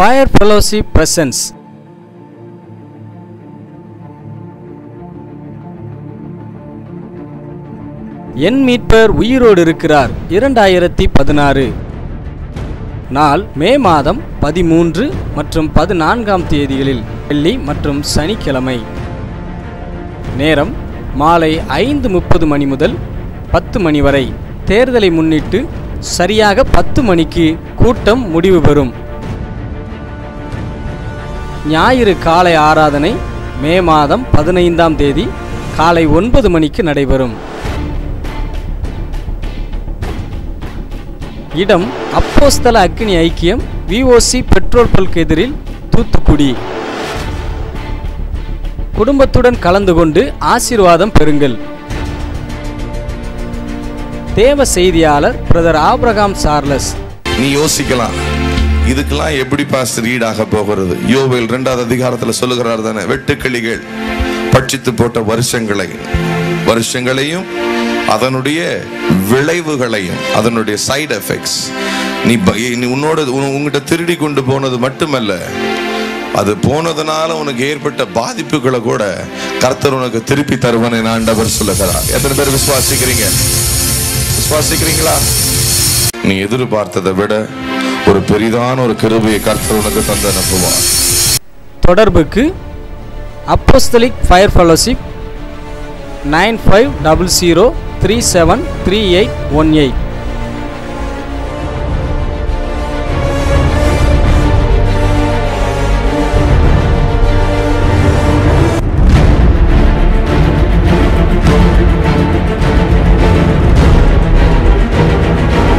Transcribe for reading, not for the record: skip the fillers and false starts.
Fire Fellowship presents என் மீட்பர் உயிரோடு இருக்கிறார் 2016 நாள் மே மாதம் 13 மற்றும் 14ஆம் தேதிகளில் வெள்ளி மற்றும் சனிக்கிழமை. நேரம் மாலை 5:30 மணி முதல் 10 மணி வரை. தேர்தலை முன்னிட்டு சரியாக 10 மணிக்கு கூட்டம் முடிவு பெறும். ஞாயிறு காலை ஆராதனை மே மாதம் 15ஆம் தேதி காலை 9 மணிக்கு நடைபெறும். இடம் அப்போஸ்தல அக்கினி ஐக்கியம், VOC பெட்ரோல் பல்க் எதிரில், தூத்துக்குடி. குடும்பத்துடன் கலந்து கொண்டு ஆசீர்வாதம் பெறுங்கள். தேவ செய்தியாளர் பிரதர் ஆபிரகாம் சார்லஸ். நீ யோசிக்கலாம், இதுக்கெல்லாம் எப்படி பாஸ்டர் ஈடாக போகிறது? யோவேல் 2வது அதிகாரத்தில் சொல்லுகிறார் தானே, வெட்டுக்கிளிகள் பட்சித்து போட்ட வருஷங்களையும் அதனுடைய விளைவுகளையும், அதனுடைய சைடு எஃபெக்ட்ஸ், நீ உங்ககிட்ட திருடி கொண்டு போனது மட்டுமல்ல, அது போனதுனால உனக்கு ஏற்பட்ட பாதிப்புகளை கூட கர்த்தர் உனக்கு திருப்பி தருவனை ஆண்டவர் சொல்லுகிறார். எத்தனை பேர் விசுவாசிக்கிறீங்களா? நீ எதிர்பார்த்ததை விட ஒரு பெரிதான ஒரு கிருபையை கர்த்தர் உனக்கு தந்து அனுப்புவார். தொடர்புக்கு அப்போஸ்தலிக் ஃபயர் ஃபெலோஷிப் 9500373818.